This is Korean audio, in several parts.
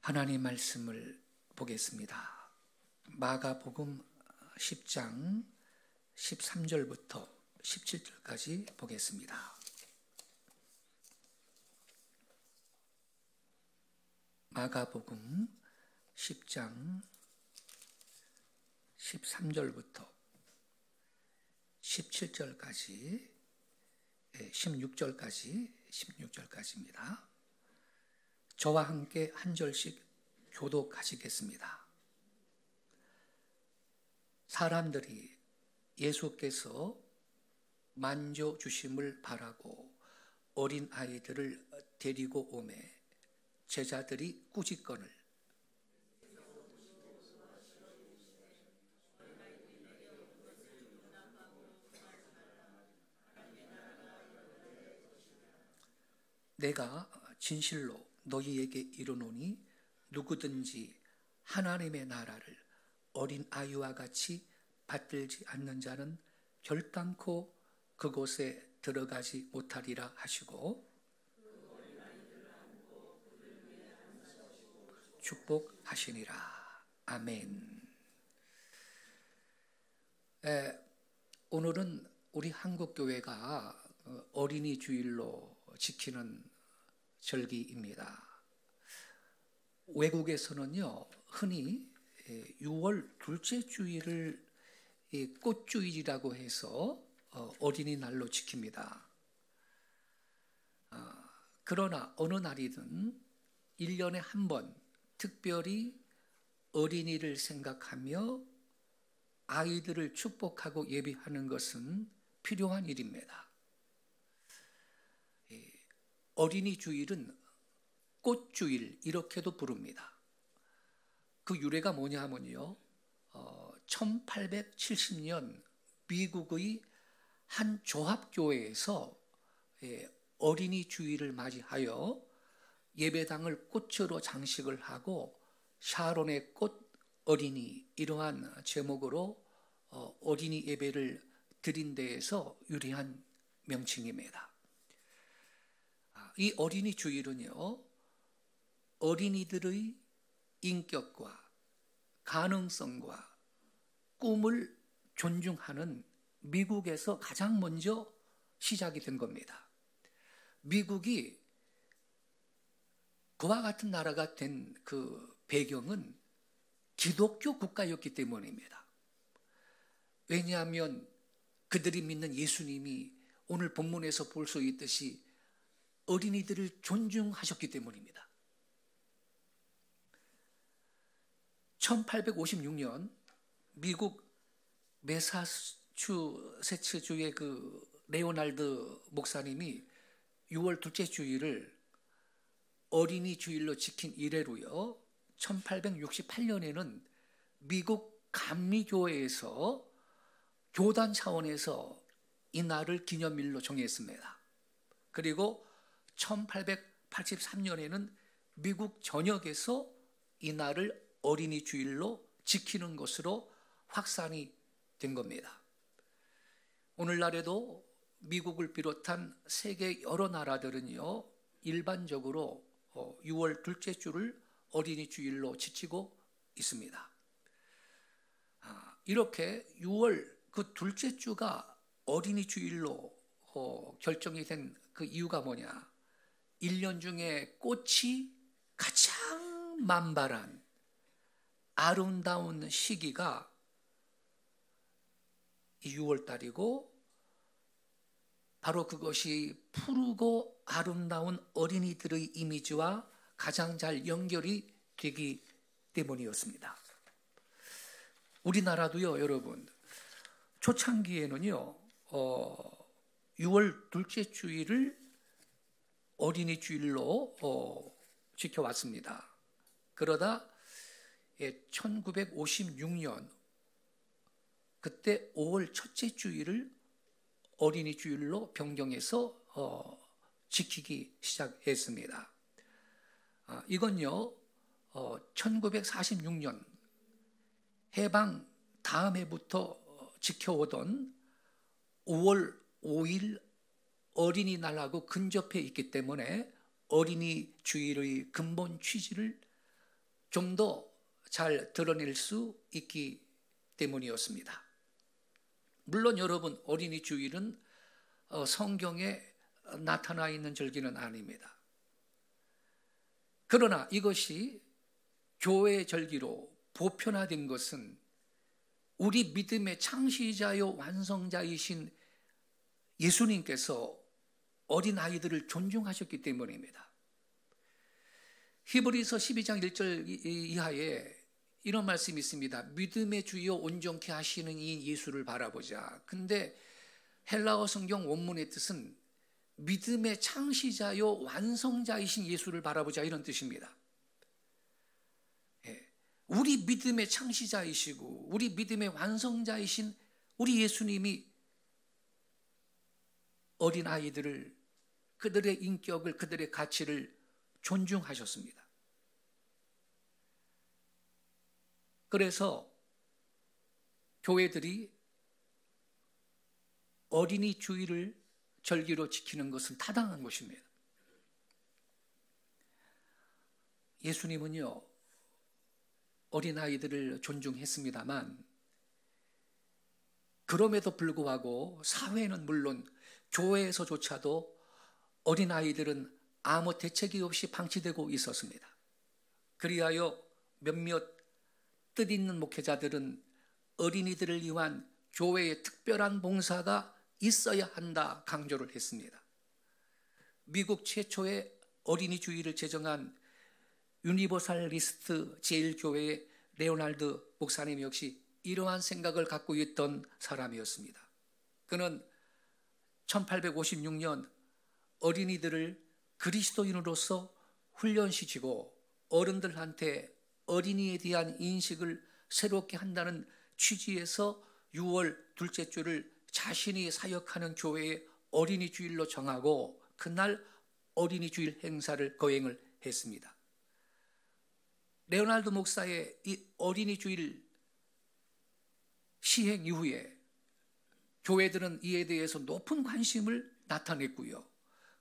하나님 말씀을 보겠습니다. 마가복음 10장 13절부터 17절까지 보겠습니다. 마가복음 10장 13절부터 17절까지 16절까지입니다. 저와 함께 한 절씩 교독하시겠습니다. 사람들이 예수께서 만져주심을 바라고 어린 아이들을 데리고 오매 제자들이 꾸짖거늘 내가 진실로 너희에게 이르노니 누구든지 하나님의 나라를 어린 아이와 같이 받들지 않는 자는 결단코 그곳에 들어가지 못하리라 하시고 축복하시니라. 아멘. 오늘은 우리 한국교회가 어린이 주일로 지키는 절기입니다. 외국에서는요, 흔히 6월 둘째 주일을 꽃주일이라고 해서 어린이날로 지킵니다. 그러나 어느 날이든 1년에 한 번 특별히 어린이를 생각하며 아이들을 축복하고 예비하는 것은 필요한 일입니다. 어린이 주일은 꽃주일 이렇게도 부릅니다. 그 유래가 뭐냐 하면요, 1870년 미국의 한 조합교회에서 어린이 주일을 맞이하여 예배당을 꽃으로 장식을 하고 샤론의 꽃 어린이 이러한 제목으로 어린이 예배를 드린 데에서 유래한 명칭입니다. 이 어린이 주일은요, 어린이들의 인격과 가능성과 꿈을 존중하는 미국에서 가장 먼저 시작이 된 겁니다. 미국이 그와 같은 나라가 된 그 배경은 기독교 국가였기 때문입니다. 왜냐하면 그들이 믿는 예수님이 오늘 본문에서 볼 수 있듯이 어린이들을 존중하셨기 때문입니다. 1856년 미국 매사추세츠주의 그 레오날드 목사님이 6월 둘째 주일을 어린이 주일로 지킨 이래로요, 1868년에는 미국 감리교회에서 교단 차원에서 이 날을 기념일로 정했습니다. 그리고 1883년에는 미국 전역에서 이 날을 어린이 주일로 지키는 것으로 확산이 된 겁니다. 오늘날에도 미국을 비롯한 세계 여러 나라들은요, 일반적으로 6월 둘째 주를 어린이 주일로 지키고 있습니다. 이렇게 6월 그 둘째 주가 어린이 주일로 결정이 된 그 이유가 뭐냐? 1년 중에 꽃이 가장 만발한 아름다운 시기가 6월 달이고, 바로 그것이 푸르고 아름다운 어린이들의 이미지와 가장 잘 연결이 되기 때문이었습니다. 우리나라도요, 여러분, 초창기에는요, 6월 둘째 주일을 어린이 주일로 지켜왔습니다. 그러다 1956년 그때 5월 첫째 주일을 어린이 주일로 변경해서 지키기 시작했습니다. 이건요, 1946년 해방 다음 해부터 지켜오던 5월 5일 어린이날하고 근접해 있기 때문에 어린이 주일의 근본 취지를 좀 더 잘 드러낼 수 있기 때문이었습니다. 물론 여러분, 어린이 주일은 성경에 나타나 있는 절기는 아닙니다. 그러나 이것이 교회의 절기로 보편화된 것은 우리 믿음의 창시자요 완성자이신 예수님께서 어린아이들을 존중하셨기 때문입니다. 히브리서 12장 1절 이하에 이런 말씀이 있습니다. 믿음의 주요 온전케 하시는 이 예수를 바라보자. 근데 헬라어 성경 원문의 뜻은 믿음의 창시자요 완성자이신 예수를 바라보자, 이런 뜻입니다. 우리 믿음의 창시자이시고 우리 믿음의 완성자이신 우리 예수님이 어린아이들을, 그들의 인격을, 그들의 가치를 존중하셨습니다. 그래서 교회들이 어린이 주일을 절기로 지키는 것은 타당한 것입니다. 예수님은요, 어린아이들을 존중했습니다만 그럼에도 불구하고 사회는 물론 교회에서조차도 어린아이들은 아무 대책이 없이 방치되고 있었습니다. 그리하여 몇몇 뜻있는 목회자들은 어린이들을 위한 교회의 특별한 봉사가 있어야 한다 강조를 했습니다. 미국 최초의 어린이 주일을 제정한 유니버살리스트 제1교회의 레오날드 목사님 역시 이러한 생각을 갖고 있던 사람이었습니다. 그는 1856년 어린이들을 그리스도인으로서 훈련시키고 어른들한테 어린이에 대한 인식을 새롭게 한다는 취지에서 6월 둘째 주를 자신이 사역하는 교회의 어린이 주일로 정하고 그날 어린이 주일 행사를 거행을 했습니다. 레오날드 목사의 이 어린이 주일 시행 이후에 교회들은 이에 대해서 높은 관심을 나타냈고요.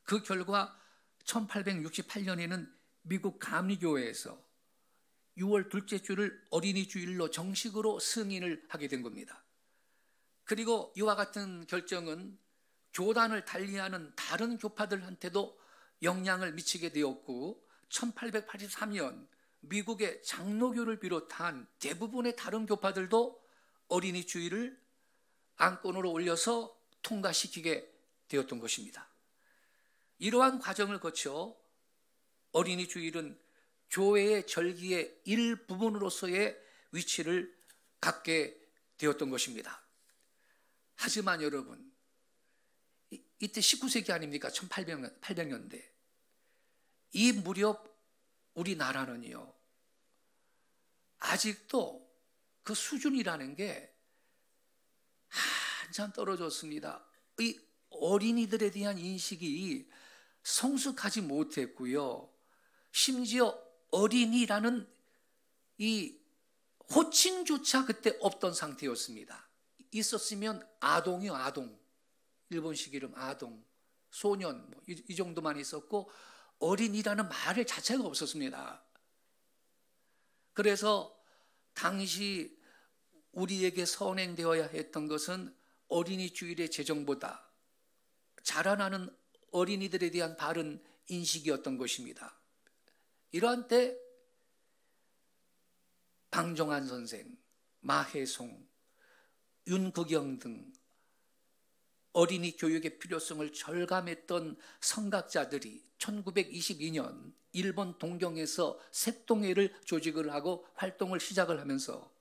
그 결과 1868년에는 미국 감리교회에서 6월 둘째 주를 어린이 주일로 정식으로 승인을 하게 된 겁니다. 그리고 이와 같은 결정은 교단을 달리하는 다른 교파들한테도 영향을 미치게 되었고 1883년 미국의 장로교를 비롯한 대부분의 다른 교파들도 어린이 주일을 안건으로 올려서 통과시키게 되었던 것입니다. 이러한 과정을 거쳐 어린이 주일은 교회의 절기의 일부분으로서의 위치를 갖게 되었던 것입니다. 하지만 여러분, 이때 19세기 아닙니까? 1800년대. 이 무렵 우리나라는요, 아직도 그 수준이라는 게 한참 떨어졌습니다. 이 어린이들에 대한 인식이 성숙하지 못했고요. 심지어 어린이라는 이 호칭조차 그때 없던 상태였습니다. 있었으면 아동이요, 아동. 일본식 이름 아동, 소년 이 정도만 있었고 어린이라는 말 자체가 없었습니다. 그래서 당시 우리에게 선행되어야 했던 것은 어린이 주일의 제정보다 자라나는 어린이들에 대한 바른 인식이었던 것입니다. 이러한 때 방정환 선생, 마혜송, 윤국영 등 어린이 교육의 필요성을 절감했던 선각자들이 1922년 일본 동경에서 색동회를 조직을 하고 활동을 시작을 하면서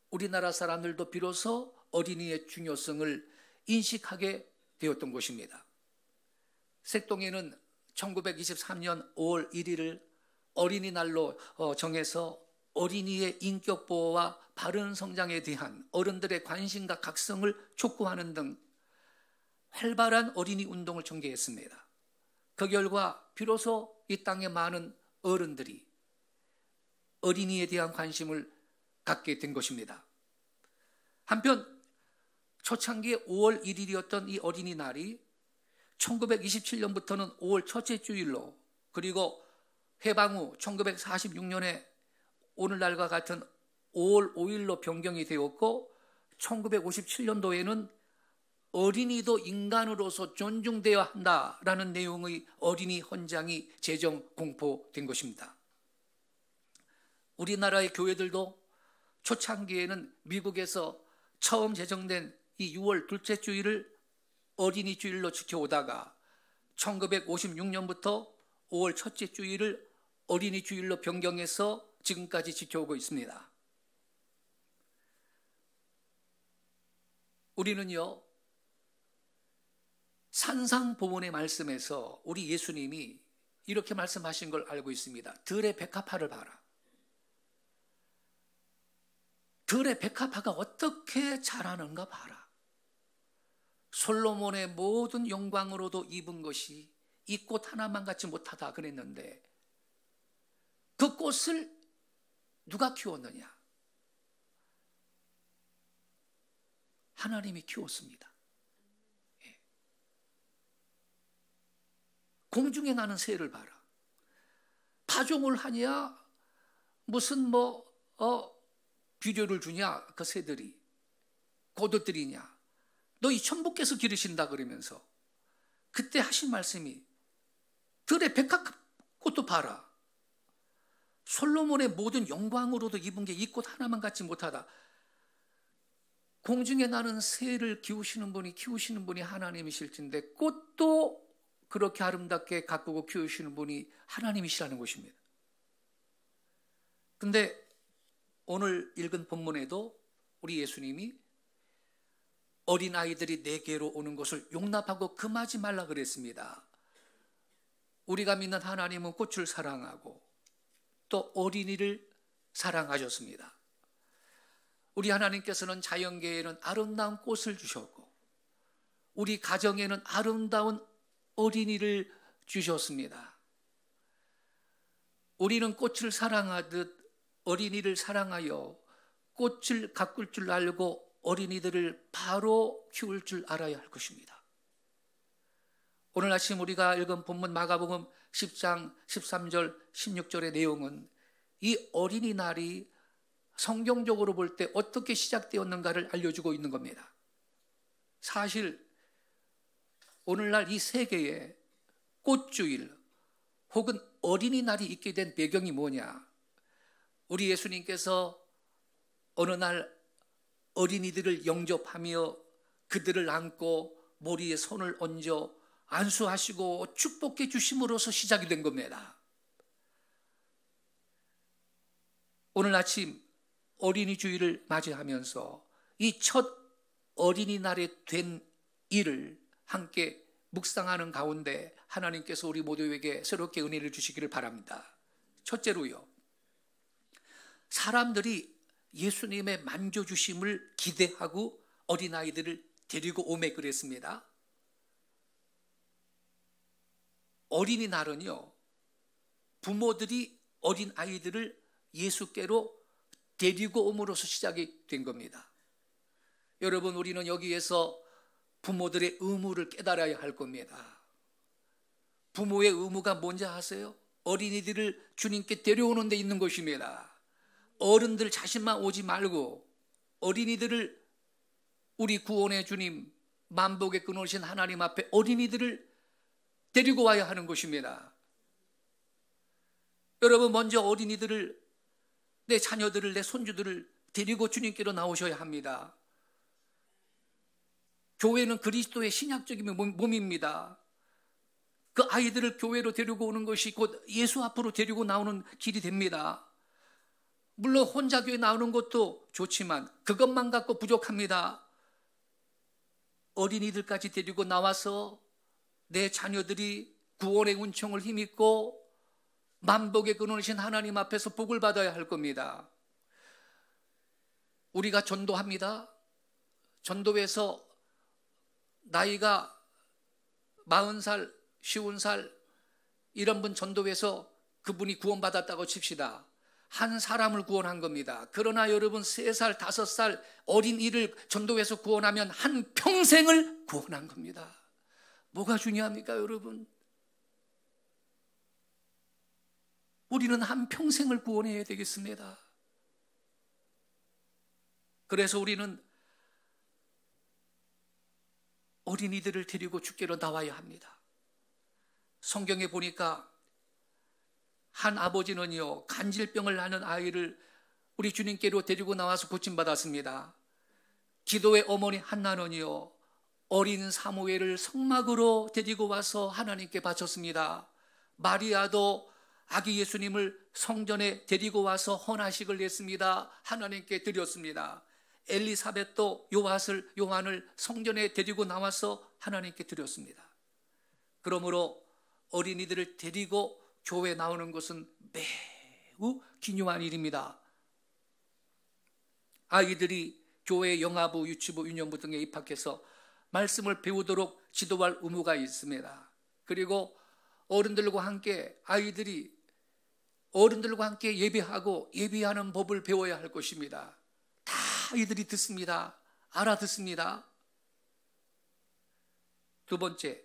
우리나라 사람들도 비로소 어린이의 중요성을 인식하게 되었던 것입니다. 색동회는 1923년 5월 1일을 어린이날로 정해서 어린이의 인격 보호와 바른 성장에 대한 어른들의 관심과 각성을 촉구하는 등 활발한 어린이 운동을 전개했습니다. 그 결과 비로소 이 땅의 많은 어른들이 어린이에 대한 관심을 갖게 된 것입니다. 한편 초창기에 5월 1일이었던 이 어린이날이 1927년부터는 5월 첫째 주일로, 그리고 해방 후 1946년에 오늘날과 같은 5월 5일로 변경이 되었고 1957년도에는 어린이도 인간으로서 존중되어야 한다라는 내용의 어린이 헌장이 제정 공포된 것입니다. 우리나라의 교회들도 초창기에는 미국에서 처음 제정된 이 6월 둘째 주일을 어린이 주일로 지켜오다가 1956년부터 5월 첫째 주일을 어린이 주일로 변경해서 지금까지 지켜오고 있습니다. 우리는요, 산상보훈의 말씀에서 우리 예수님이 이렇게 말씀하신 걸 알고 있습니다. 들의 백합화를 봐라. 들의 백합화가 어떻게 자라는가 봐라. 솔로몬의 모든 영광으로도 입은 것이 이 꽃 하나만 같지 못하다 그랬는데 그 꽃을 누가 키웠느냐? 하나님이 키웠습니다. 공중에 나는 새를 봐라. 파종을 하냐? 무슨 비료를 주냐? 그 새들이 고들들이냐? 너 이 천부께서 기르신다 그러면서 그때 하신 말씀이 들의 백합꽃도 봐라. 솔로몬의 모든 영광으로도 입은 게 이 꽃 하나만 같지 못하다. 공중에 나는 새를 키우시는 분이 하나님이실진데 꽃도 그렇게 아름답게 가꾸고 키우시는 분이 하나님이시라는 것입니다. 근데 오늘 읽은 본문에도 우리 예수님이 어린아이들이 내게로 오는 것을 용납하고 금하지 말라 그랬습니다. 우리가 믿는 하나님은 꽃을 사랑하고 또 어린이를 사랑하셨습니다. 우리 하나님께서는 자연계에는 아름다운 꽃을 주셨고 우리 가정에는 아름다운 어린이를 주셨습니다. 우리는 꽃을 사랑하듯 어린이를 사랑하여 꽃을 가꿀 줄 알고 어린이들을 바로 키울 줄 알아야 할 것입니다. 오늘 아침 우리가 읽은 본문 마가복음 10장 13절 16절의 내용은 이 어린이날이 성경적으로 볼 때 어떻게 시작되었는가를 알려주고 있는 겁니다. 사실 오늘날 이 세계에 꽃주일 혹은 어린이날이 있게 된 배경이 뭐냐? 우리 예수님께서 어느 날 어린이들을 영접하며 그들을 안고 머리에 손을 얹어 안수하시고 축복해 주심으로써 시작이 된 겁니다. 오늘 아침 어린이 주일을 맞이하면서 이 첫 어린이날에 된 일을 함께 묵상하는 가운데 하나님께서 우리 모두에게 새롭게 은혜를 주시기를 바랍니다. 첫째로요, 사람들이 예수님의 만져주심을 기대하고 어린아이들을 데리고 오매 그랬습니다. 어린이날은요, 부모들이 어린아이들을 예수께로 데리고 옴으로써 시작이 된 겁니다. 여러분, 우리는 여기에서 부모들의 의무를 깨달아야 할 겁니다. 부모의 의무가 뭔지 아세요? 어린이들을 주님께 데려오는 데 있는 것입니다. 어른들 자신만 오지 말고 어린이들을 우리 구원의 주님, 만복의 끊으신 하나님 앞에 어린이들을 데리고 와야 하는 것입니다. 여러분, 먼저 어린이들을, 내 자녀들을, 내 손주들을 데리고 주님께로 나오셔야 합니다. 교회는 그리스도의 신약적인 몸입니다. 그 아이들을 교회로 데리고 오는 것이 곧 예수 앞으로 데리고 나오는 길이 됩니다. 물론 혼자 교회 나오는 것도 좋지만 그것만 갖고 부족합니다. 어린이들까지 데리고 나와서 내 자녀들이 구원의 은총을 힘입고 만복의 근원이신 하나님 앞에서 복을 받아야 할 겁니다. 우리가 전도합니다. 전도에서 나이가 40살, 50살 이런 분 전도해서 그분이 구원받았다고 칩시다. 한 사람을 구원한 겁니다. 그러나 여러분 3살, 5살 어린이를 전도해서 구원하면 한 평생을 구원한 겁니다. 뭐가 중요합니까, 여러분? 우리는 한평생을 구원해야 되겠습니다. 그래서 우리는 어린이들을 데리고 주께로 나와야 합니다. 성경에 보니까 한 아버지는요, 간질병을 앓는 아이를 우리 주님께로 데리고 나와서 고침받았습니다. 기도의 어머니 한나는요, 어린 사무엘을 성막으로 데리고 와서 하나님께 바쳤습니다. 마리아도 아기 예수님을 성전에 데리고 와서 헌화식을 냈습니다. 하나님께 드렸습니다. 엘리사벳도 요한을 성전에 데리고 나와서 하나님께 드렸습니다. 그러므로 어린이들을 데리고 교회에 나오는 것은 매우 기묘한 일입니다. 아이들이 교회 영화부, 유치부, 유년부 등에 입학해서 말씀을 배우도록 지도할 의무가 있습니다. 그리고 어른들과 함께 아이들이 어른들과 함께 예배하고 예배하는 법을 배워야 할 것입니다. 다 아이들이 듣습니다. 알아듣습니다. 두 번째,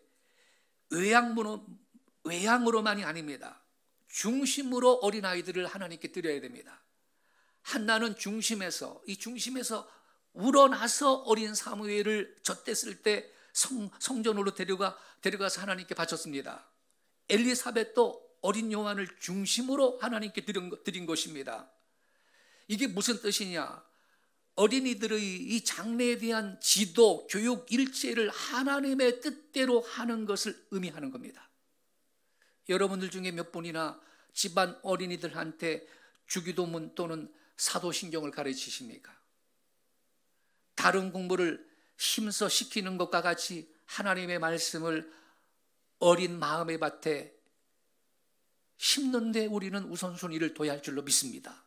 외양으로만이 아닙니다. 중심으로 어린아이들을 하나님께 드려야 됩니다. 한나는 중심에서 우러나서 어린 사무엘을 젖댔을 때 성전으로 데려가서 하나님께 바쳤습니다. 엘리사벳도 어린 요한을 중심으로 하나님께 드린 것입니다. 이게 무슨 뜻이냐? 어린이들의 이 장래에 대한 지도, 교육 일체를 하나님의 뜻대로 하는 것을 의미하는 겁니다. 여러분들 중에 몇 분이나 집안 어린이들한테 주기도문 또는 사도신경을 가르치십니까? 다른 공부를 힘써 시키는 것과 같이 하나님의 말씀을 어린 마음의 밭에 심는데 우리는 우선순위를 둬야 할 줄로 믿습니다.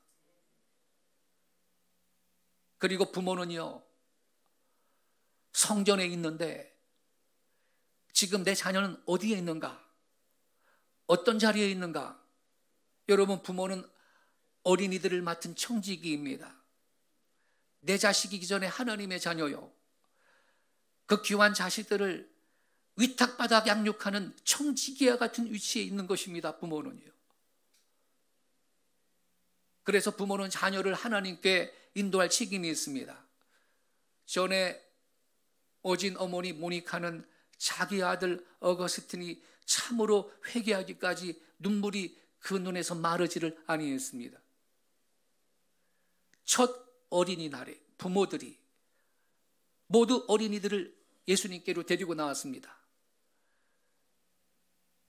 그리고 부모는요, 성전에 있는데 지금 내 자녀는 어디에 있는가? 어떤 자리에 있는가? 여러분, 부모는 어린이들을 맡은 청지기입니다. 내 자식이기 전에 하나님의 자녀요. 그 귀한 자식들을 위탁받아 양육하는 청지기와 같은 위치에 있는 것입니다. 부모는요. 그래서 부모는 자녀를 하나님께 인도할 책임이 있습니다. 전에 어진 어머니 모니카는 자기 아들 어거스틴이 참으로 회개하기까지 눈물이 그 눈에서 마르지를 아니했습니다. 첫 어린이날에 부모들이 모두 어린이들을 예수님께로 데리고 나왔습니다.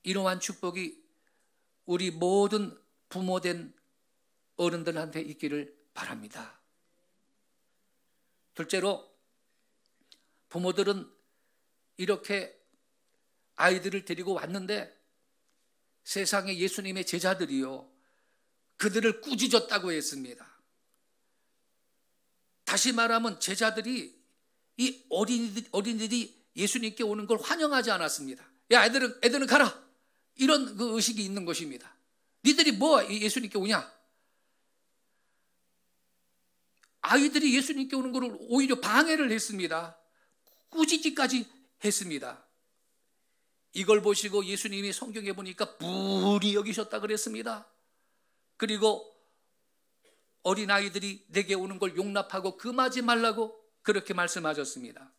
이러한 축복이 우리 모든 부모된 어른들한테 있기를 바랍니다. 둘째로, 부모들은 이렇게 아이들을 데리고 왔는데 세상에 예수님의 제자들이요, 그들을 꾸짖었다고 했습니다. 다시 말하면 제자들이 이 어린이들이 예수님께 오는 걸 환영하지 않았습니다. 야, 애들은 가라, 이런 그 의식이 있는 것입니다. 니들이 뭐 예수님께 오냐? 아이들이 예수님께 오는 것을 오히려 방해를 했습니다. 꾸짖기까지 했습니다. 이걸 보시고 예수님이 성경에 보니까 불이 여기셨다 그랬습니다. 그리고 어린아이들이 내게 오는 걸 용납하고 금하지 말라고 그렇게 말씀하셨습니다.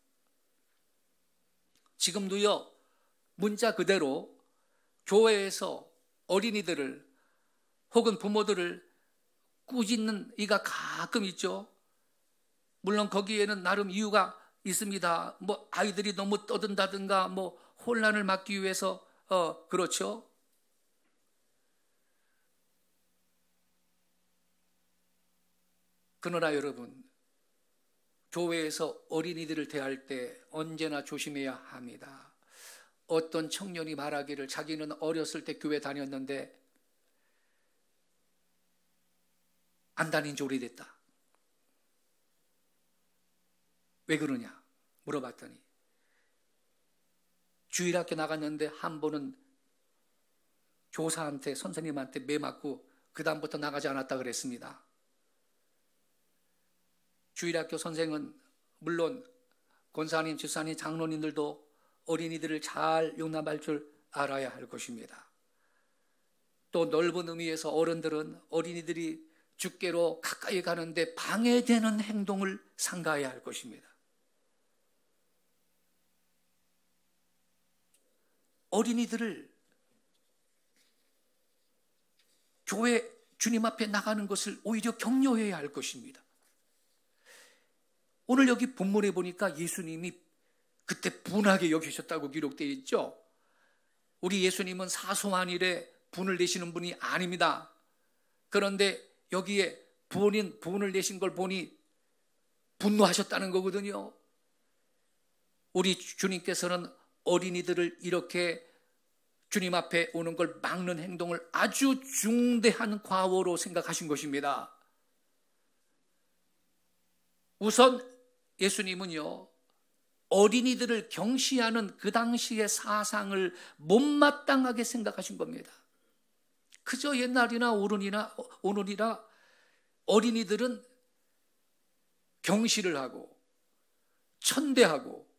지금도요, 문자 그대로 교회에서 어린이들을 혹은 부모들을 꾸짖는 이가 가끔 있죠. 물론 거기에는 나름 이유가 있습니다. 뭐 아이들이 너무 떠든다든가 뭐 혼란을 막기 위해서 그렇죠. 그러나 여러분, 교회에서 어린이들을 대할 때 언제나 조심해야 합니다. 어떤 청년이 말하기를 자기는 어렸을 때 교회 다녔는데 안 다닌 지 오래됐다. 왜 그러냐 물어봤더니 주일학교 나갔는데 한 번은 교사한테, 선생님한테 매 맞고 그 다음부터 나가지 않았다 그랬습니다. 주일학교 선생은 물론 권사님, 집사님, 장로님들도 어린이들을 잘 용납할 줄 알아야 할 것입니다. 또 넓은 의미에서 어른들은 어린이들이 주께로 가까이 가는데 방해되는 행동을 삼가해야 할 것입니다. 어린이들을 교회 주님 앞에 나가는 것을 오히려 격려해야 할 것입니다. 오늘 여기 본문에 보니까 예수님이 그때 분하게 여기셨다고 기록되어 있죠. 우리 예수님은 사소한 일에 분을 내시는 분이 아닙니다. 그런데 여기에 분을 내신 걸 보니 분노하셨다는 거거든요. 우리 주님께서는 어린이들을 이렇게 주님 앞에 오는 걸 막는 행동을 아주 중대한 과오로 생각하신 것입니다. 우선 예수님은요, 어린이들을 경시하는 그 당시의 사상을 못마땅하게 생각하신 겁니다. 그저 옛날이나 오늘이나 어린이들은 경시를 하고 천대하고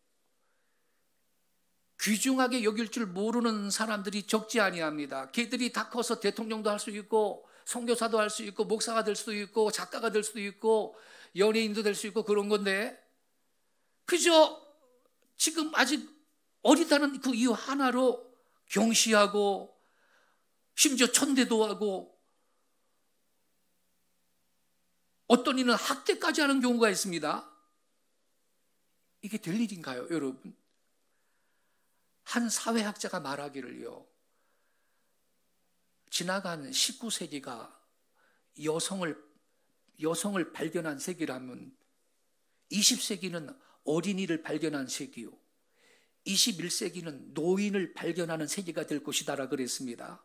귀중하게 여길 줄 모르는 사람들이 적지 아니합니다. 걔들이 다 커서 대통령도 할 수 있고 선교사도 할 수 있고 목사가 될 수도 있고 작가가 될 수도 있고 연예인도 될 수 있고 그런 건데, 그저 지금 아직 어리다는 그 이유 하나로 경시하고 심지어 천대도 하고 어떤 이는 학대까지 하는 경우가 있습니다. 이게 될 일인가요, 여러분? 한 사회학자가 말하기를요, 지나간 19세기가 여성을 발견한 세기라면 20세기는 어린이를 발견한 세기요, 21세기는 노인을 발견하는 세기가 될 것이다라 그랬습니다.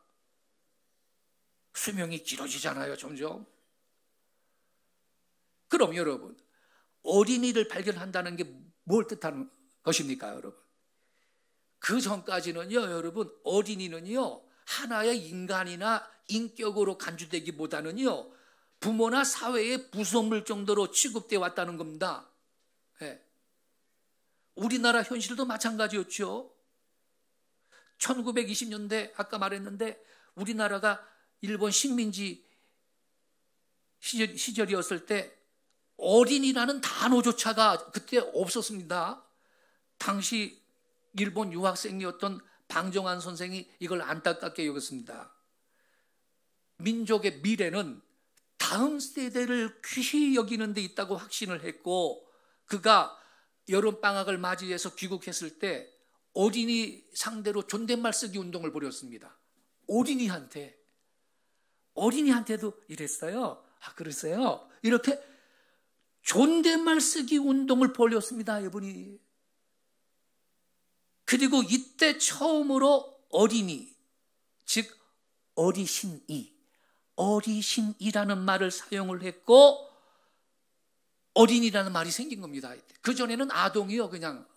수명이 길어지잖아요, 점점. 그럼 여러분, 어린이를 발견한다는 게 뭘 뜻하는 것입니까, 여러분? 그 전까지는요, 여러분, 어린이는요, 하나의 인간이나 인격으로 간주되기보다는요, 부모나 사회의 부속물 정도로 취급되어 왔다는 겁니다. 네. 우리나라 현실도 마찬가지였죠. 1920년대, 아까 말했는데, 우리나라가 일본 식민지 시절이었을 때 어린이라는 단어조차가 그때 없었습니다. 당시 일본 유학생이었던 방정환 선생이 이걸 안타깝게 여겼습니다. 민족의 미래는 다음 세대를 귀히 여기는 데 있다고 확신을 했고, 그가 여름방학을 맞이해서 귀국했을 때 어린이 상대로 존댓말 쓰기 운동을 벌였습니다. 어린이한테도 이랬어요. 아, 그랬어요? 이렇게 존댓말 쓰기 운동을 벌였습니다, 이분이. 그리고 이때 처음으로 어린이, 즉 어리신이라는 말을 사용을 했고 어린이라는 말이 생긴 겁니다. 그전에는 아동이요, 그냥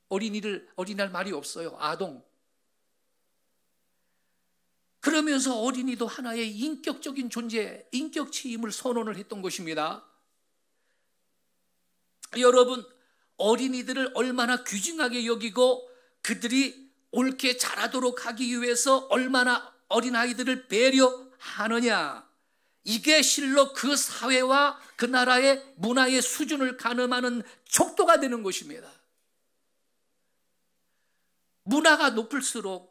어린이날 말이 없어요. 아동. 그러면서 어린이도 하나의 인격적인 존재, 인격체임을 선언을 했던 것입니다. 여러분, 어린이들을 얼마나 귀중하게 여기고 그들이 옳게 자라도록 하기 위해서 얼마나 어린아이들을 배려하느냐, 이게 실로 그 사회와 그 나라의 문화의 수준을 가늠하는 척도가 되는 것입니다. 문화가 높을수록,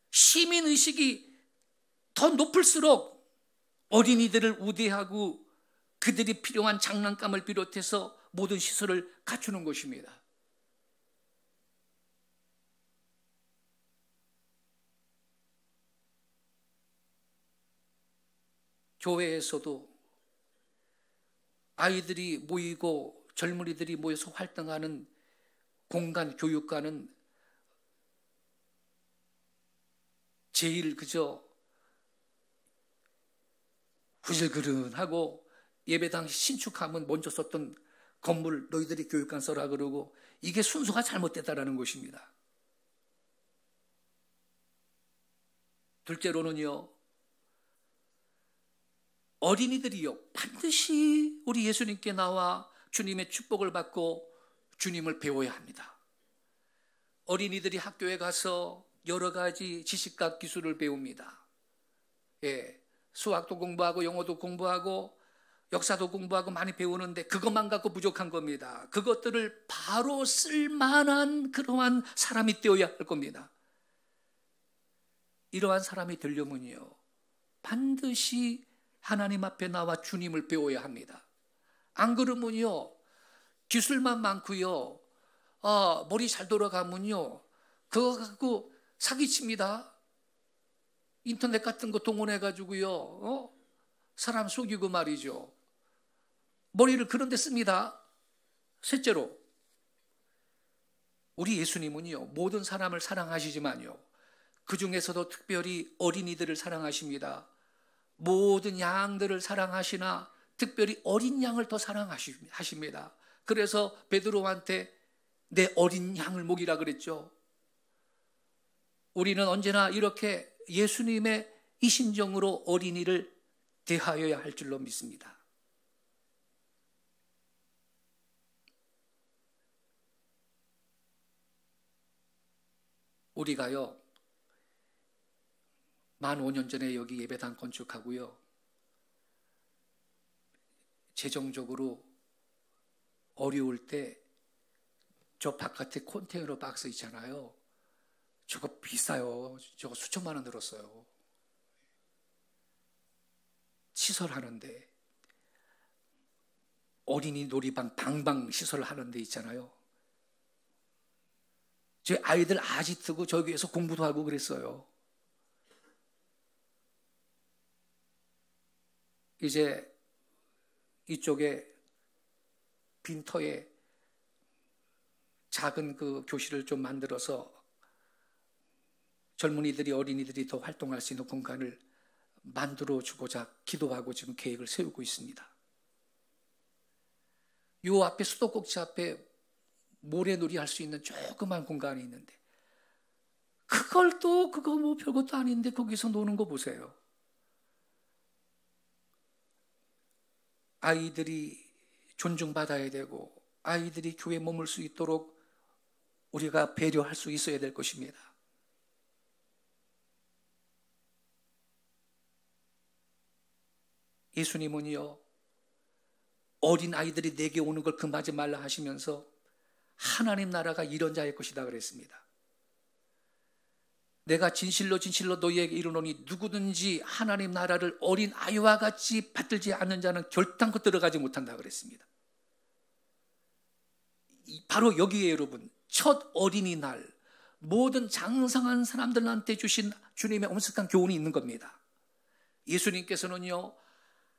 시민의식이 더 높을수록 어린이들을 우대하고 그들이 필요한 장난감을 비롯해서 모든 시설을 갖추는 것입니다. 교회에서도 아이들이 모이고 젊은이들이 모여서 활동하는 공간, 교육관은 제일 그저 후질그른하고 예배당 신축하면 먼저 썼던 건물 너희들이 교육관 써라 그러고, 이게 순서가 잘못됐다라는 것입니다. 둘째로는요, 어린이들이요, 반드시 우리 예수님께 나와 주님의 축복을 받고 주님을 배워야 합니다. 어린이들이 학교에 가서 여러 가지 지식과 기술을 배웁니다. 예, 수학도 공부하고 영어도 공부하고 역사도 공부하고 많이 배우는데 그것만 갖고 부족한 겁니다. 그것들을 바로 쓸만한 그러한 사람이 되어야 할 겁니다. 이러한 사람이 되려면요, 반드시 하나님 앞에 나와 주님을 배워야 합니다. 안 그러면요, 기술만 많고요, 머리 잘 돌아가면요, 그거 갖고 사기칩니다. 인터넷 같은 거 동원해가지고요, 사람 속이고 말이죠. 머리를 그런 데 씁니다. 셋째로, 우리 예수님은요, 모든 사람을 사랑하시지만요, 그 중에서도 특별히 어린이들을 사랑하십니다. 모든 양들을 사랑하시나 특별히 어린 양을 더 사랑하십니다. 그래서 베드로한테 내 어린 양을 먹이라 그랬죠. 우리는 언제나 이렇게 예수님의 이 심정으로 어린이를 대하여야 할 줄로 믿습니다. 우리가요, 만 5년 전에 여기 예배당 건축하고요, 재정적으로 어려울 때 저 바깥에 컨테이너 박스 있잖아요. 저거 비싸요. 저거 수천만 원 들었어요. 시설하는데, 어린이 놀이방 방방 시설하는 데 있잖아요. 저희 아이들 아지트고 저기에서 공부도 하고 그랬어요. 이제 이쪽에 빈터에 작은 그 교실을 좀 만들어서 젊은이들이, 어린이들이 더 활동할 수 있는 공간을 만들어 주고자 기도하고 지금 계획을 세우고 있습니다. 요 앞에 수도꼭지 앞에 모래놀이 할 수 있는 조그만 공간이 있는데, 그걸 또 그거 뭐 별것도 아닌데 거기서 노는 거 보세요. 아이들이 존중받아야 되고 아이들이 교회에 머물 수 있도록 우리가 배려할 수 있어야 될 것입니다. 예수님은요, 어린 아이들이 내게 오는 걸 금하지 말라 하시면서 하나님 나라가 이런 자의 것이다 그랬습니다. 내가 진실로 진실로 너희에게 이르노니 누구든지 하나님 나라를 어린 아이와 같이 받들지 않는 자는 결단코 들어가지 못한다 그랬습니다. 바로 여기에 여러분, 첫 어린이날 모든 장성한 사람들한테 주신 주님의 엄숙한 교훈이 있는 겁니다. 예수님께서는요,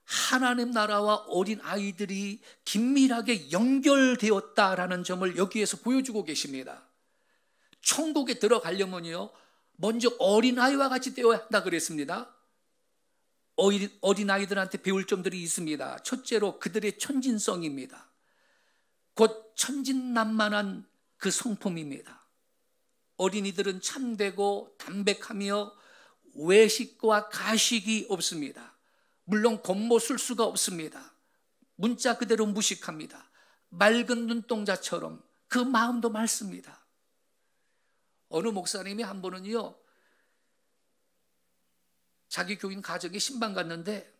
하나님 나라와 어린 아이들이 긴밀하게 연결되었다라는 점을 여기에서 보여주고 계십니다. 천국에 들어가려면요, 먼저 어린아이와 같이 되어야 한다 그랬습니다. 어린아이들한테 배울 점들이 있습니다. 첫째로 그들의 천진성입니다. 곧 천진난만한 그 성품입니다. 어린이들은 참되고 담백하며 외식과 가식이 없습니다. 물론 겉모술 수가 없습니다. 문자 그대로 무식합니다. 맑은 눈동자처럼 그 마음도 맑습니다. 어느 목사님이 한 번은요, 자기 교인 가정에 신방 갔는데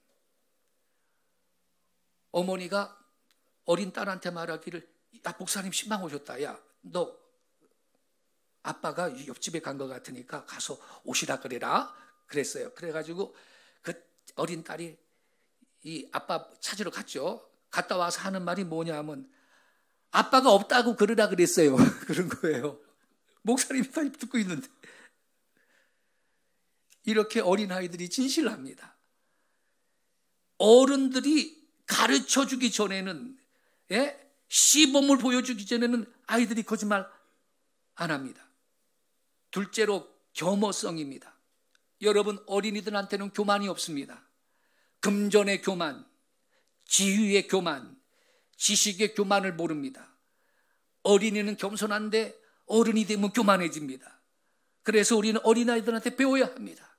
어머니가 어린 딸한테 말하기를, 야, 목사님 신방 오셨다. 야, 너 아빠가 옆집에 간 것 같으니까 가서 오시라 그래라 그랬어요. 그래가지고 그 어린 딸이 이 아빠 찾으러 갔죠. 갔다 와서 하는 말이 뭐냐면, 아빠가 없다고 그러라 그랬어요. 그런 거예요. 목사님이 다 듣고 있는데. 이렇게 어린아이들이 진실합니다. 어른들이 가르쳐주기 전에는, 시범을 보여주기 전에는 아이들이 거짓말 안 합니다. 둘째로 겸허성입니다. 여러분, 어린이들한테는 교만이 없습니다. 금전의 교만, 지위의 교만, 지식의 교만을 모릅니다. 어린이는 겸손한데 어른이 되면 교만해집니다. 그래서 우리는 어린아이들한테 배워야 합니다.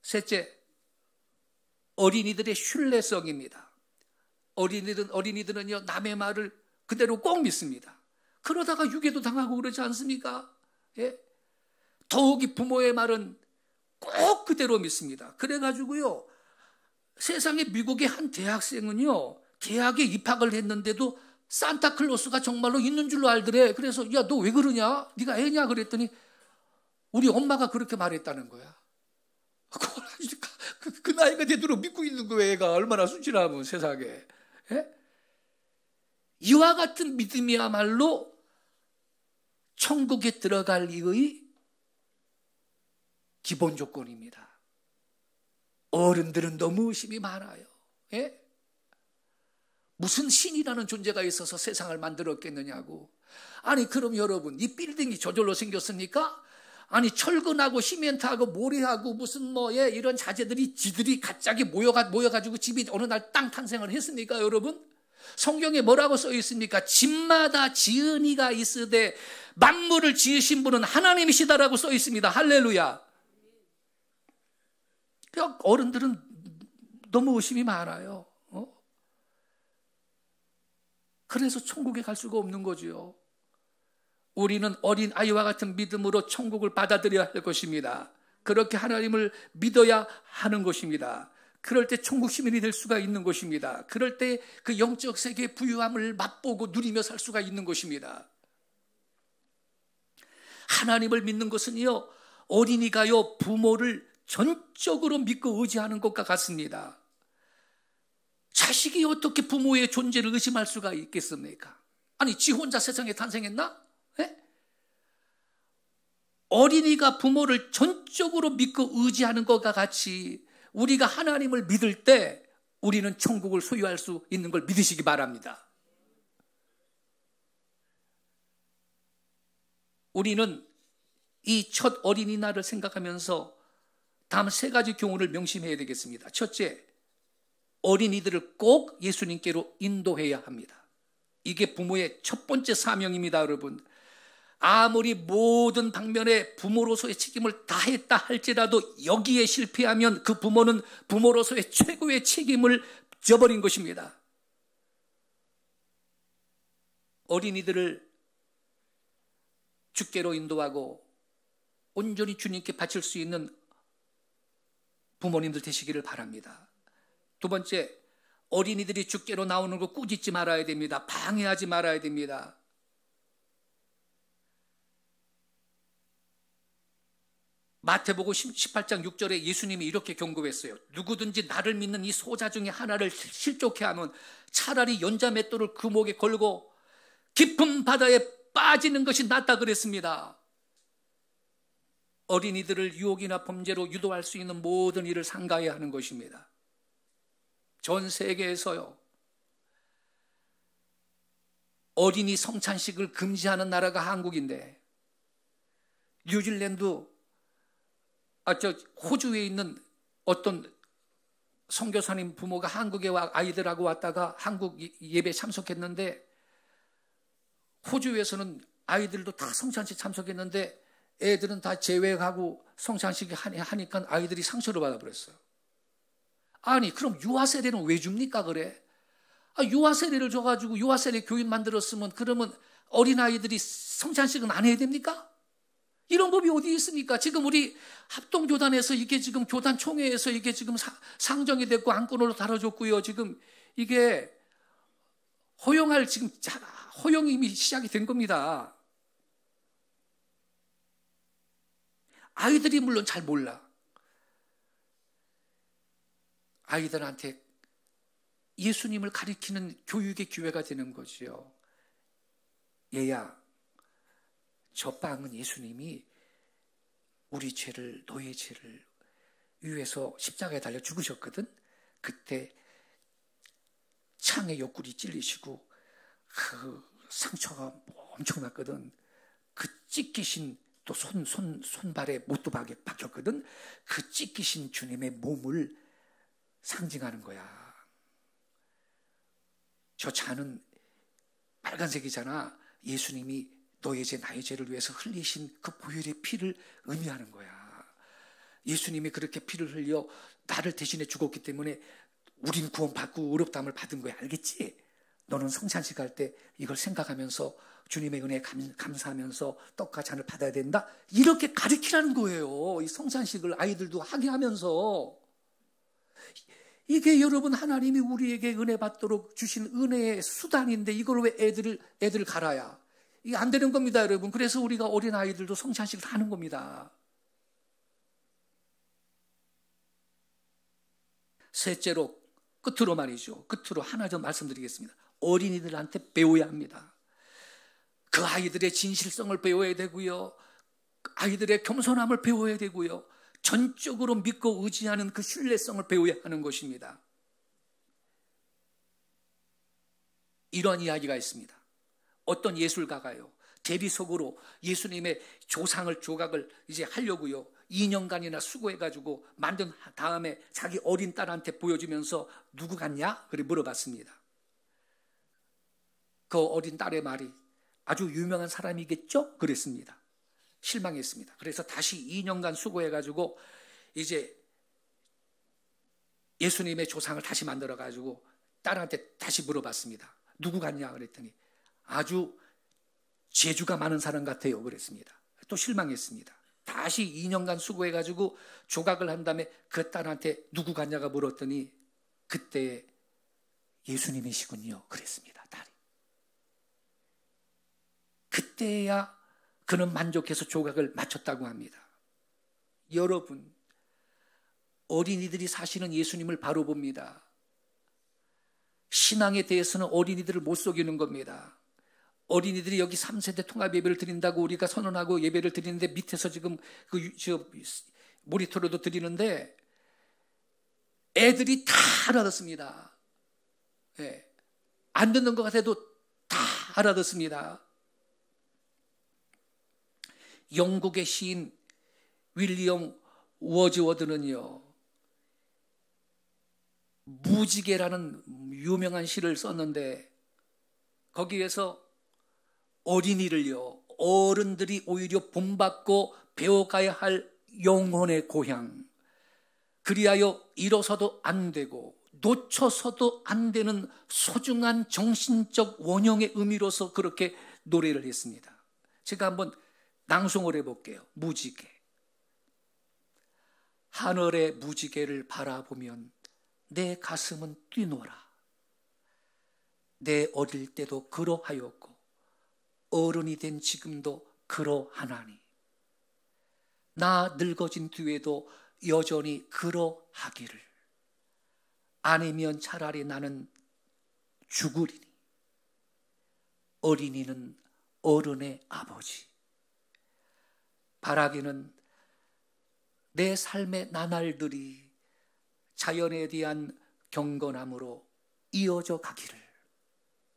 셋째, 어린이들의 신뢰성입니다. 어린이들은요, 남의 말을 그대로 꼭 믿습니다. 그러다가 유괴도 당하고 그러지 않습니까? 예? 더욱이 부모의 말은 꼭 그대로 믿습니다. 그래가지고요, 세상에 미국의 한 대학생은요, 대학에 입학을 했는데도 산타클로스가 정말로 있는 줄로 알더래. 그래서 야, 너 왜 그러냐? 네가 애냐? 그랬더니 우리 엄마가 그렇게 말했다는 거야. 그 나이가 되도록 믿고 있는 거예요. 애가 얼마나 순진하면 세상에. 예? 이와 같은 믿음이야말로 천국에 들어갈 이의 기본 조건입니다. 어른들은 너무 의심이 많아요. 예? 무슨 신이라는 존재가 있어서 세상을 만들었겠느냐고. 아니 그럼 여러분, 이 빌딩이 저절로 생겼습니까? 아니 철근하고 시멘트하고 모래하고 무슨 이런 자재들이 지들이 갑자기 모여가지고 집이 어느 날 땅 탄생을 했습니까 여러분? 성경에 뭐라고 써 있습니까? 집마다 지은 이가 있으되 만물을 지으신 분은 하나님이시다라고 써 있습니다. 할렐루야. 어른들은 너무 의심이 많아요. 그래서 천국에 갈 수가 없는 거지요. 우리는 어린 아이와 같은 믿음으로 천국을 받아들여야 할 것입니다. 그렇게 하나님을 믿어야 하는 것입니다. 그럴 때 천국 시민이 될 수가 있는 것입니다. 그럴 때 그 영적 세계의 부유함을 맛보고 누리며 살 수가 있는 것입니다. 하나님을 믿는 것은요, 어린이가요 부모를 전적으로 믿고 의지하는 것과 같습니다. 자식이 어떻게 부모의 존재를 의심할 수가 있겠습니까? 아니 지 혼자 세상에 탄생했나? 네? 어린이가 부모를 전적으로 믿고 의지하는 것과 같이 우리가 하나님을 믿을 때 우리는 천국을 소유할 수 있는 걸 믿으시기 바랍니다. 우리는 이 첫 어린이날을 생각하면서 다음 세 가지 교훈을 명심해야 되겠습니다. 첫째, 어린이들을 꼭 예수님께로 인도해야 합니다. 이게 부모의 첫 번째 사명입니다, 여러분. 아무리 모든 방면에 부모로서의 책임을 다했다 할지라도 여기에 실패하면 그 부모는 부모로서의 최고의 책임을 져버린 것입니다. 어린이들을 주께로 인도하고 온전히 주님께 바칠 수 있는 부모님들 되시기를 바랍니다. 두 번째, 어린이들이 주께로 나오는 거 꾸짖지 말아야 됩니다. 방해하지 말아야 됩니다. 마태복음 18장 6절에 예수님이 이렇게 경고했어요. 누구든지 나를 믿는 이 소자 중에 하나를 실족해 하면 차라리 연자맷돌을 그 목에 걸고 깊은 바다에 빠지는 것이 낫다 그랬습니다. 어린이들을 유혹이나 범죄로 유도할 수 있는 모든 일을 삼가해야 하는 것입니다. 전 세계에서요, 어린이 성찬식을 금지하는 나라가 한국인데, 뉴질랜드, 호주에 있는 어떤 선교사님 부모가 한국에 아이들하고 왔다가 한국 예배 참석했는데, 호주에서는 아이들도 다 성찬식 참석했는데 애들은 다 제외하고 성찬식 하니까 아이들이 상처를 받아버렸어요. 아니 그럼 유아세례는 왜 줍니까 그래? 유아세례를 줘가지고 유아세례 교인 만들었으면 그러면 어린아이들이 성찬식은 안 해야 됩니까? 이런 법이 어디 있습니까? 지금 우리 합동교단에서 이게 지금 교단 총회에서 이게 지금 상정이 됐고 안건으로 다뤄졌고요. 지금 이게 허용이 이미 시작이 된 겁니다. 아이들이 물론 잘 몰라. 아이들한테 예수님을 가리키는 교육의 기회가 되는 거지요. 얘야, 저 빵은 예수님이 우리 죄를, 너의 죄를 위해서 십자가에 달려 죽으셨거든. 그때 창에 옆구리 찔리시고 그 상처가 엄청났거든. 그 찢기신 또 손발에 못도 박혔거든. 그 찢기신 주님의 몸을 상징하는 거야. 저 잔은 빨간색이잖아. 예수님이 너의 죄, 나의 죄를 위해서 흘리신 그 보혈의 피를 의미하는 거야. 예수님이 그렇게 피를 흘려 나를 대신해 죽었기 때문에 우린 구원받고 의롭다함을 받은 거야. 알겠지? 너는 성찬식 할 때 이걸 생각하면서 주님의 은혜에 감사하면서 떡과 잔을 받아야 된다. 이렇게 가르치라는 거예요. 이 성찬식을 아이들도 하게 하면서. 이게 여러분 하나님이 우리에게 은혜 받도록 주신 은혜의 수단인데 이걸 왜 애들을 갈아야? 이게 안 되는 겁니다, 여러분. 그래서 우리가 어린 아이들도 성찬식을 하는 겁니다. 셋째로, 끝으로 말이죠. 끝으로 하나 좀 말씀드리겠습니다. 어린이들한테 배워야 합니다. 그 아이들의 진실성을 배워야 되고요. 아이들의 겸손함을 배워야 되고요. 전적으로 믿고 의지하는 그 신뢰성을 배워야 하는 것입니다. 이런 이야기가 있습니다. 어떤 예술가가요, 대리석으로 예수님의 조각을 이제 하려고요, 2년간이나 수고해가지고 만든 다음에 자기 어린 딸한테 보여주면서 누구 같냐? 그래 물어봤습니다. 그 어린 딸의 말이 아주 유명한 사람이겠죠? 그랬습니다. 실망했습니다. 그래서 다시 2년간 수고해가지고 이제 예수님의 조상을 다시 만들어가지고 딸한테 다시 물어봤습니다. 누구 같냐? 그랬더니 아주 재주가 많은 사람 같아요. 그랬습니다. 또 실망했습니다. 다시 2년간 수고해가지고 조각을 한 다음에 그 딸한테 누구 같냐가 물었더니 그때 예수님이시군요. 그랬습니다. 딸이. 그때야 그는 만족해서 조각을 마쳤다고 합니다. 여러분, 어린이들이 사실은 예수님을 바로 봅니다. 신앙에 대해서는 어린이들을 못 속이는 겁니다. 어린이들이 여기 3세대 통합 예배를 드린다고 우리가 선언하고 예배를 드리는데 밑에서 지금 모니터로도 드리는데 애들이 다 알아듣습니다. 예. 안 듣는 것 같아도 다 알아듣습니다. 영국의 시인 윌리엄 워즈워드는요, 무지개라는 유명한 시를 썼는데 거기에서 어린이를요, 어른들이 오히려 본받고 배워가야 할 영혼의 고향, 그리하여 잃어서도 안 되고 놓쳐서도 안 되는 소중한 정신적 원형의 의미로서 그렇게 노래를 했습니다. 제가 한번 낭송을 해볼게요. 무지개. 하늘의 무지개를 바라보면 내 가슴은 뛰노라. 내 어릴 때도 그러하였고 어른이 된 지금도 그러하나니 나 늙어진 뒤에도 여전히 그러하기를. 아니면 차라리 나는 죽으리니 어린이는 어른의 아버지. 바라기는 내 삶의 나날들이 자연에 대한 경건함으로 이어져 가기를.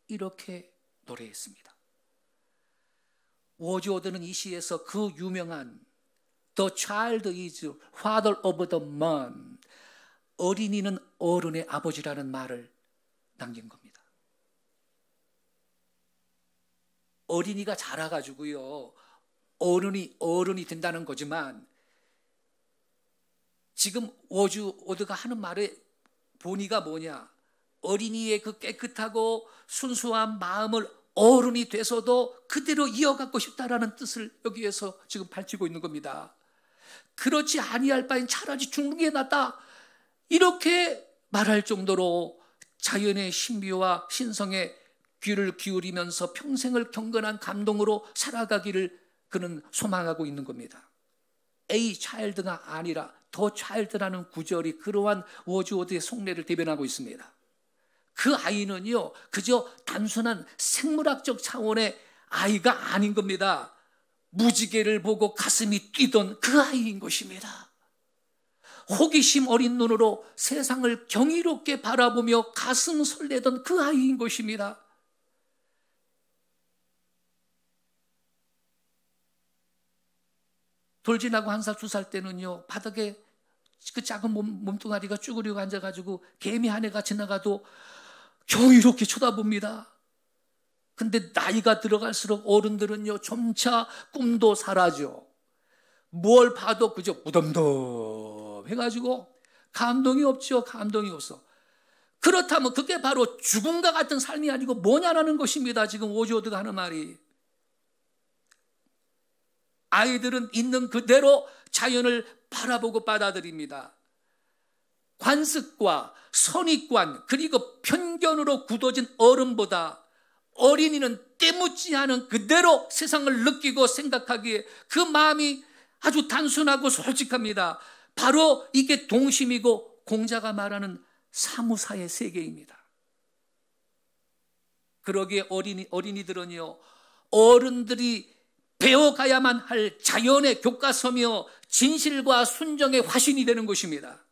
이렇게 노래했습니다. 워즈워드는 이 시에서 그 유명한 The child is father of the man, 어린이는 어른의 아버지라는 말을 남긴 겁니다. 어린이가 자라가지고요, 어른이 된다는 거지만 지금 워즈워드가 하는 말의 본의가 뭐냐? 어린이의 그 깨끗하고 순수한 마음을 어른이 돼서도 그대로 이어가고 싶다라는 뜻을 여기에서 지금 밝히고 있는 겁니다. 그렇지 아니할 바엔 차라리 죽는 게 낫다, 이렇게 말할 정도로 자연의 신비와 신성에 귀를 기울이면서 평생을 경건한 감동으로 살아가기를 그는 소망하고 있는 겁니다. A child가 아니라 더 child라는 구절이 그러한 워즈워드의 속내를 대변하고 있습니다. 그 아이는요, 그저 단순한 생물학적 차원의 아이가 아닌 겁니다. 무지개를 보고 가슴이 뛰던 그 아이인 것입니다. 호기심 어린 눈으로 세상을 경이롭게 바라보며 가슴 설레던 그 아이인 것입니다. 돌진하고 1살, 2살 때는요, 바닥에 그 작은 몸뚱아리가 쭈그리고 앉아가지고 개미 한 해가 지나가도 경이롭게 쳐다봅니다. 근데 나이가 들어갈수록 어른들은요, 점차 꿈도 사라져. 뭘 봐도 그저 무덤덤 해가지고 감동이 없죠. 감동이 없어. 그렇다면 그게 바로 죽음과 같은 삶이 아니고 뭐냐라는 것입니다. 지금 오즈워드가 하는 말이. 아이들은 있는 그대로 자연을 바라보고 받아들입니다. 관습과 선입관 그리고 편견으로 굳어진 어른보다 어린이는 때묻지 않은 그대로 세상을 느끼고 생각하기에 그 마음이 아주 단순하고 솔직합니다. 바로 이게 동심이고 공자가 말하는 사무사의 세계입니다. 그러기에 어린이들은요, 어른들이 배워가야만 할 자연의 교과서며 진실과 순정의 화신이 되는 것입니다.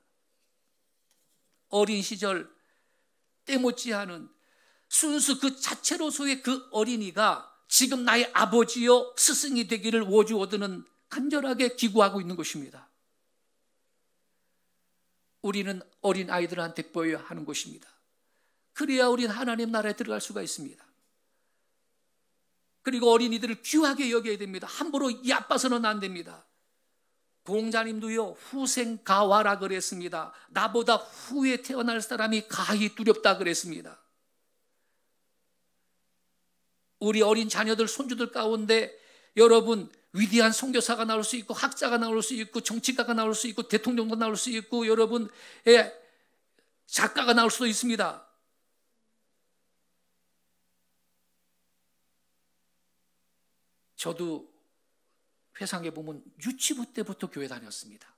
어린 시절 때묻지 않은 순수 그 자체로서의 그 어린이가 지금 나의 아버지요 스승이 되기를 오즈워드는 간절하게 기구하고 있는 것입니다. 우리는 어린 아이들한테 보여야 하는 것입니다. 그래야 우리는 하나님 나라에 들어갈 수가 있습니다. 그리고 어린이들을 귀하게 여겨야 됩니다. 함부로 얕봐서는 안 됩니다. 공자님도요, 후생가와라 그랬습니다. 나보다 후에 태어날 사람이 가히 두렵다 그랬습니다. 우리 어린 자녀들, 손주들 가운데 여러분 위대한 선교사가 나올 수 있고 학자가 나올 수 있고 정치가가 나올 수 있고 대통령도 나올 수 있고 여러분 작가가 나올 수도 있습니다. 저도 회상해 보면 유치부 때부터 교회 다녔습니다.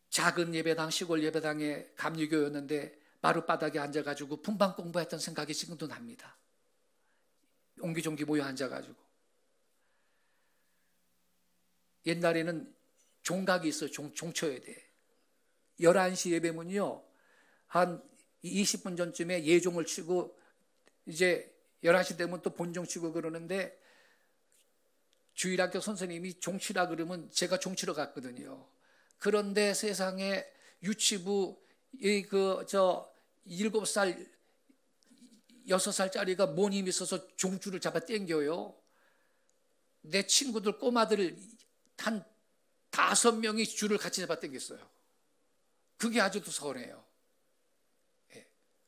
작은 예배당, 시골 예배당에 감리교였는데 마룻바닥에 앉아가지고 분방 공부했던 생각이 지금도 납니다. 옹기종기 모여 앉아가지고. 옛날에는 종각이 있어요. 종 쳐야 돼. 11시 예배문이요. 한 20분 전쯤에 예종을 치고 이제 11시 되면 또 본종 치고 그러는데 주일학교 선생님이 종치라 그러면 제가 종치러 갔거든요. 그런데 세상에 유치부 7살 6살짜리가 뭔 힘이 있어서 종줄을 잡아 당겨요. 내 친구들 꼬마들 한 5명이 줄을 같이 잡아 당겼어요. 그게 아주도 서운해요.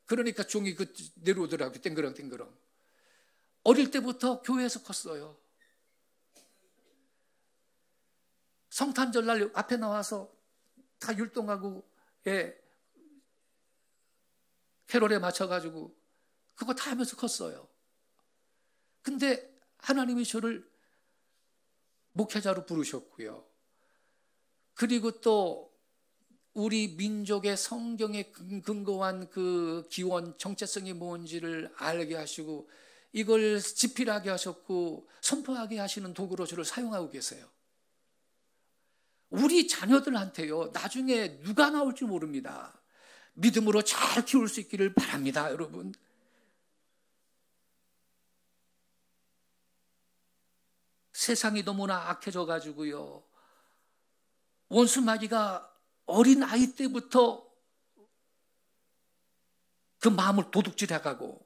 그러니까 종이 내려오더라고요. 땡그렁. 어릴 때부터 교회에서 컸어요. 성탄절날 앞에 나와서 다 율동하고 캐롤에 맞춰가지고 그거 다 하면서 컸어요. 근데 하나님이 저를 목회자로 부르셨고요. 그리고 또 우리 민족의 성경에 근거한 그 기원, 정체성이 뭔지를 알게 하시고 이걸 집필하게 하셨고 선포하게 하시는 도구로 저를 사용하고 계세요. 우리 자녀들한테요, 나중에 누가 나올지 모릅니다. 믿음으로 잘 키울 수 있기를 바랍니다, 여러분. 세상이 너무나 악해져 가지고요, 원수마귀가 어린 아이 때부터 그 마음을 도둑질해가고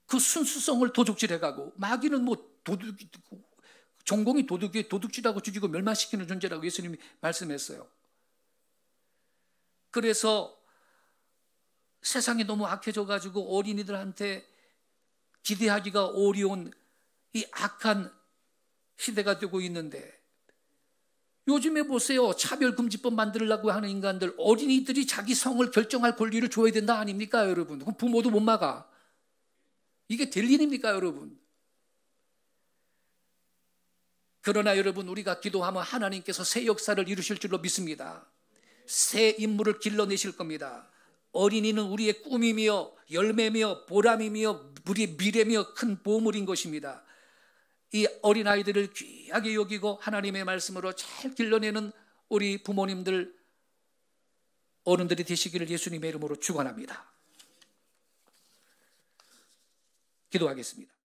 그 순수성을 도둑질해가고, 마귀는 뭐 전공이 도둑질하고 죽이고 멸망시키는 존재라고 예수님이 말씀했어요. 그래서 세상이 너무 악해져 가지고 어린이들한테 기대하기가 어려운 이 악한 시대가 되고 있는데, 요즘에 보세요. 차별금지법 만들려고 하는 인간들, 어린이들이 자기 성을 결정할 권리를 줘야 된다 아닙니까, 여러분? 그럼 부모도 못 막아. 이게 될 일입니까, 여러분? 그러나 여러분, 우리가 기도하면 하나님께서 새 역사를 이루실 줄로 믿습니다. 새 인물을 길러내실 겁니다. 어린이는 우리의 꿈이며 열매며 보람이며 우리의 미래며 큰 보물인 것입니다. 이 어린아이들을 귀하게 여기고 하나님의 말씀으로 잘 길러내는 우리 부모님들, 어른들이 되시기를 예수님의 이름으로 축원합니다. 기도하겠습니다.